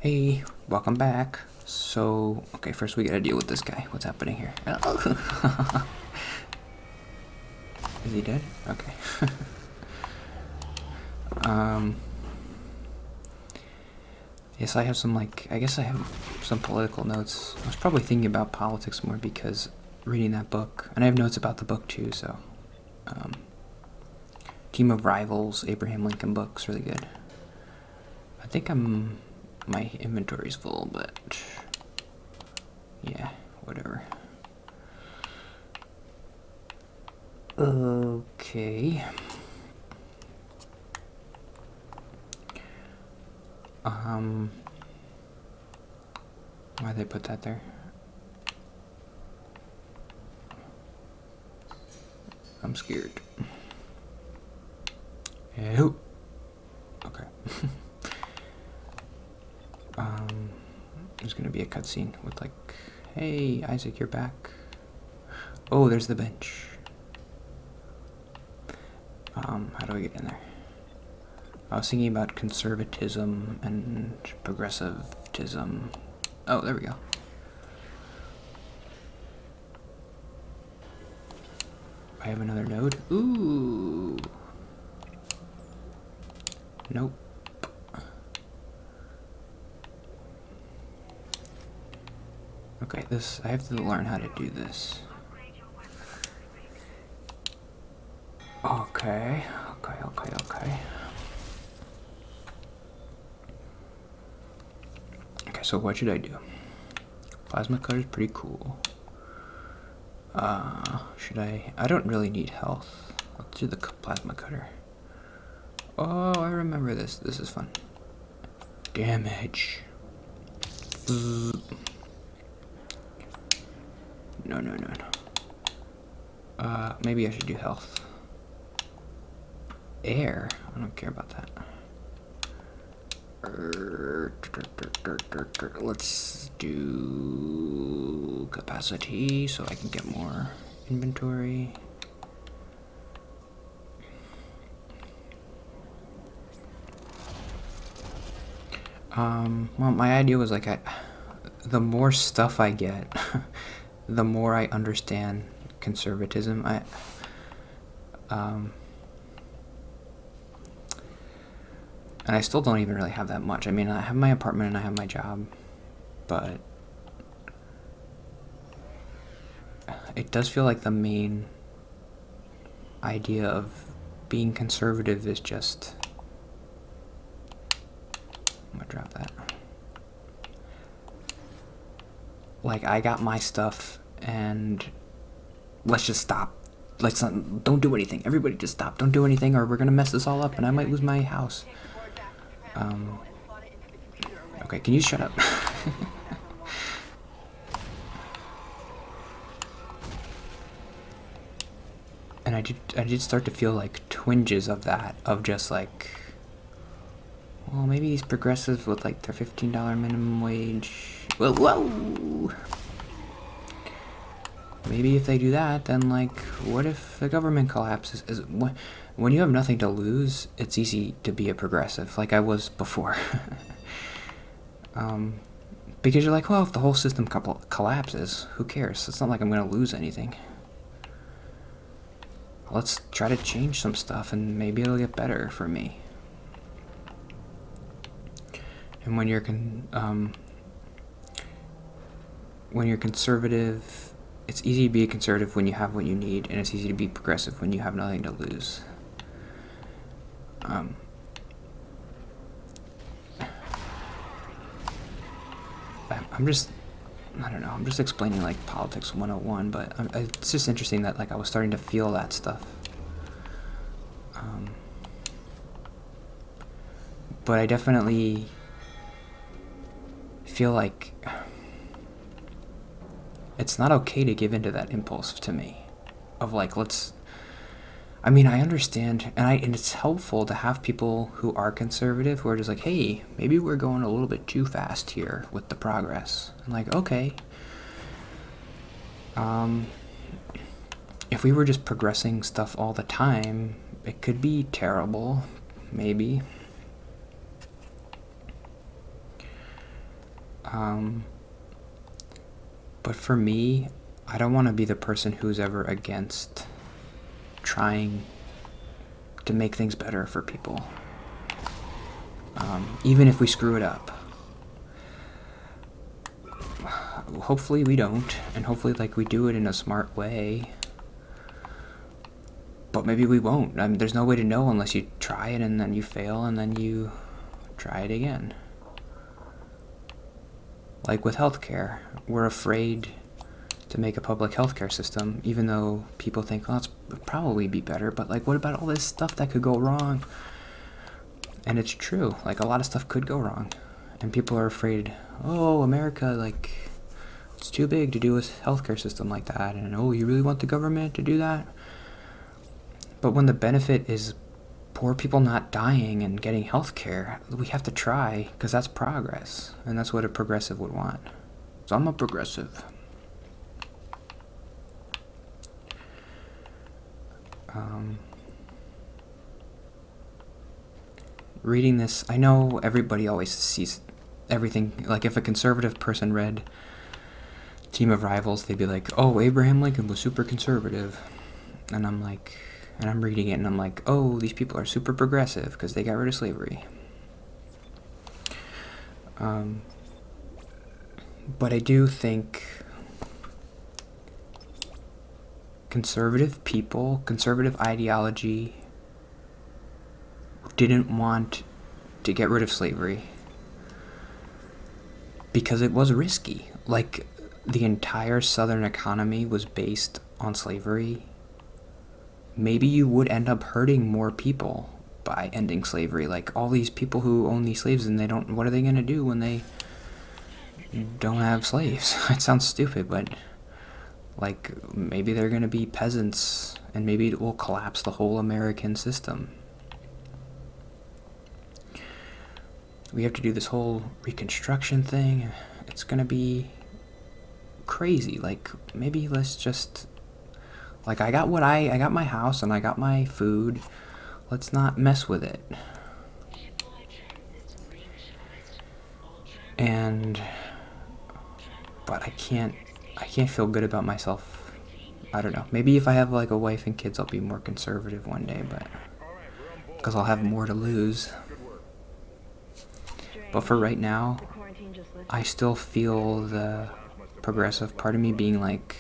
Hey, welcome back. So, okay, first we gotta deal with this guy. What's happening here? Is he dead? Okay. Yes, I have some, I guess I have some political notes. I was probably thinking about politics more because reading that book, and I have notes about the book too, so. Team of Rivals, Abraham Lincoln book's really good. I think my inventory's full, but yeah, whatever. Okay. Why'd they put that there? I'm scared. Ew. Okay. There's gonna be a cutscene with hey, Isaac, you're back. Oh, there's the bench. How do I get in there? I was thinking about conservatism and progressivism. Oh, there we go. I have another node. Ooh. Nope. Okay, I have to learn how to do this. Okay. Okay, so what should I do? Plasma cutter's pretty cool. Should I don't really need health. Let's do the plasma cutter. Oh, I remember this. This is fun. Damage. No. Maybe I should do health. Air? I don't care about that. Let's do capacity so I can get more inventory. Well, my idea was the more stuff I get, the more I understand conservatism. And I still don't even really have that much. I mean, I have my apartment and I have my job, but it does feel like the main idea of being conservative is just... I'm gonna drop that. I got my stuff and let's just stop. Don't do anything. Everybody just stop. Don't do anything or we're gonna mess this all up and I might lose my house. Okay, can you shut up? And I did start to feel twinges of that, of just well, maybe these progressives with their $15 minimum wage. Well, whoa! Maybe if they do that, then what if the government collapses? When you have nothing to lose, it's easy to be a progressive, like I was before. Because you're well, if the whole system collapses, who cares? It's not like I'm going to lose anything. Let's try to change some stuff, and maybe it'll get better for me. And when you're conservative, it's easy to be a conservative when you have what you need, and it's easy to be progressive when you have nothing to lose. I don't know, I'm just explaining politics 101, but it's just interesting that I was starting to feel that stuff. But I definitely feel it's not okay to give into that impulse to me of I mean, I understand, and it's helpful to have people who are conservative who are just hey, maybe we're going a little bit too fast here with the progress. And okay. If we were just progressing stuff all the time, it could be terrible, maybe. Um, but for me, I don't want to be the person who's ever against trying to make things better for people. Even if we screw it up. Hopefully we don't, and hopefully like we do it in a smart way. But maybe we won't. I mean, there's no way to know unless you try it and then you fail and then you try it again. Like with healthcare, we're afraid to make a public healthcare system, even though people think, oh, it's probably be better, but like, what about all this stuff that could go wrong? And it's true, like a lot of stuff could go wrong. And people are afraid, oh, America, like, it's too big to do a healthcare system like that, and oh, you really want the government to do that? But when the benefit is poor people not dying and getting health care, we have to try, because that's progress, and that's what a progressive would want. So I'm a progressive. Reading this, I know everybody always sees everything, like if a conservative person read Team of Rivals, they'd be like, oh, Abraham Lincoln was super conservative. And I'm like, and I'm reading it and I'm like, oh, these people are super progressive because they got rid of slavery. But I do think conservative people, conservative ideology, didn't want to get rid of slavery because it was risky. Like, the entire Southern economy was based on slavery. Maybe you would end up hurting more people by ending slavery. Like, all these people who own these slaves and they don't, what are they going to do when they don't have slaves? It sounds stupid, but like, maybe they're going to be peasants and maybe it will collapse the whole American system. We have to do this whole Reconstruction thing. It's going to be crazy. Like, maybe let's just, like, I got my house and I got my food. Let's not mess with it. But I can't feel good about myself. I don't know. Maybe if I have like a wife and kids, I'll be more conservative one day, but because I'll have more to lose. But for right now, I still feel the progressive part of me being like,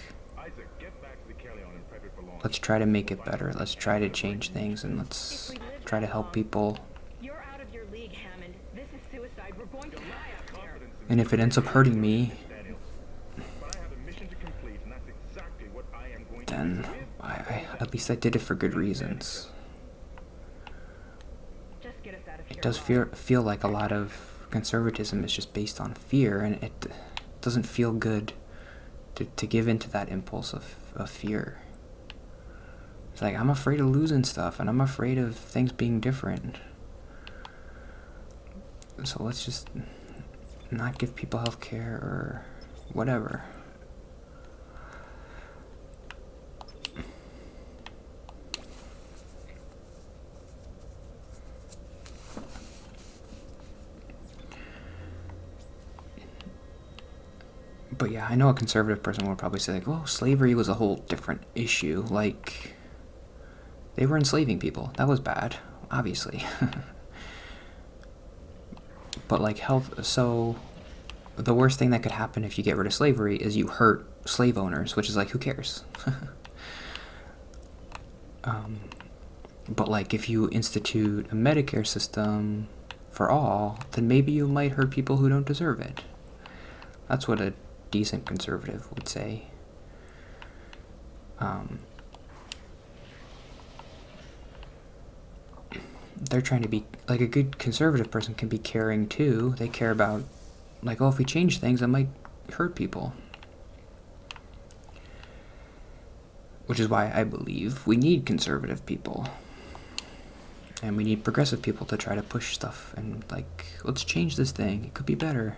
let's try to make it better. Let's try to change things and let's try to help people. And if it ends up hurting me, then at least I did it for good reasons. It does feel like a lot of conservatism is just based on fear, and it doesn't feel good to give into that impulse of fear. It's like, I'm afraid of losing stuff, and I'm afraid of things being different. So let's just not give people health care or whatever. But yeah, I know a conservative person would probably say, like, well, slavery was a whole different issue. Like, they were enslaving people. That was bad, obviously. But, like, so the worst thing that could happen if you get rid of slavery is you hurt slave owners, which is like, who cares? But, like, if you institute a Medicare system for all, then maybe you might hurt people who don't deserve it. That's what a decent conservative would say. They're trying to be, like, a good conservative person can be caring too. They care about, like, oh, if we change things, it might hurt people. Which is why I believe we need conservative people. And we need progressive people to try to push stuff and, like, let's change this thing. It could be better.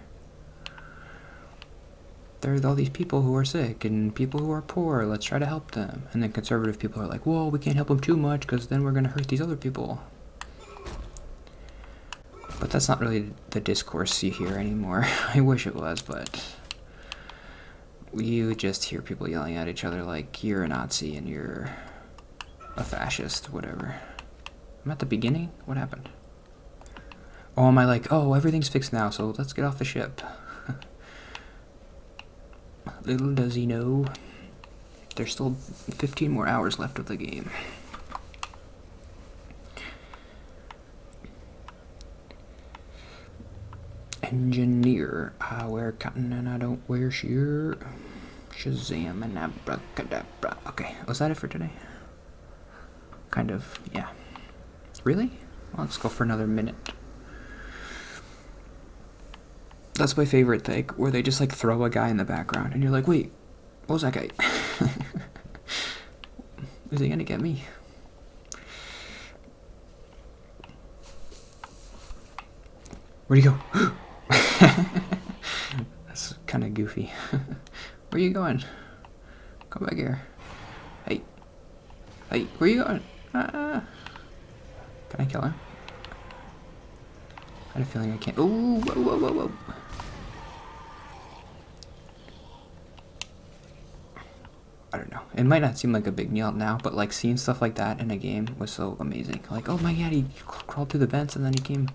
There are all these people who are sick and people who are poor. Let's try to help them. And then conservative people are like, well, we can't help them too much because then we're going to hurt these other people. But that's not really the discourse you hear anymore. I wish it was, but you just hear people yelling at each other like, you're a Nazi and you're a fascist, whatever. I'm at the beginning? What happened? Oh, am I like, oh, everything's fixed now, so let's get off the ship. Little does he know, there's still 15 more hours left of the game. Engineer. I wear cotton and I don't wear sheer. Shazam and abracadabra. Okay, was that it for today? Kind of, yeah. Really? Well, let's go for another minute. That's my favorite thing, where they just like throw a guy in the background and you're like, wait, what was that guy? Is he gonna get me? Where'd he go? That's kind of goofy. Where are you going? Come back here. Hey. Hey, where are you going? Can I kill him? I had a feeling I can't. Ooh, whoa, whoa, whoa, whoa. I don't know. It might not seem like a big deal now, but like seeing stuff like that in a game was so amazing. Like, oh my god, he crawled through the vents and then he came.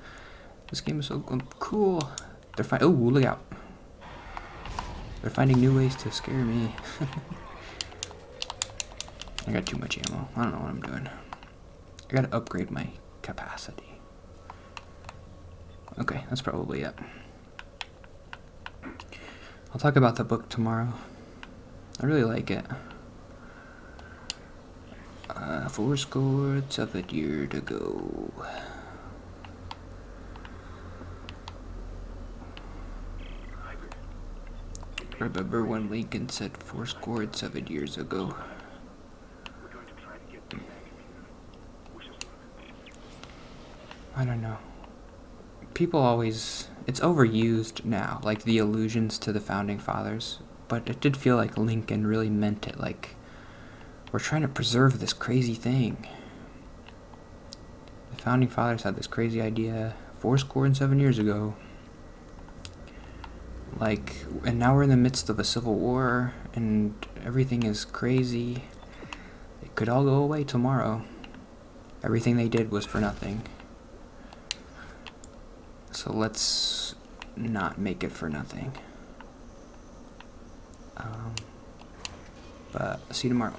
This game is so cool. They're oh, look out. They're finding new ways to scare me. I got too much ammo. I don't know what I'm doing. I gotta upgrade my capacity. Okay, that's probably it. I'll talk about the book tomorrow. I really like it. 7 years ago. Remember when Lincoln said 7 years ago? I don't know. People always... It's overused now, like the allusions to the Founding Fathers. But it did feel like Lincoln really meant it, like, we're trying to preserve this crazy thing. The Founding Fathers had this crazy idea 7 years ago. Like, and now we're in the midst of a civil war, and everything is crazy. It could all go away tomorrow. Everything they did was for nothing. So let's not make it for nothing. But see you tomorrow.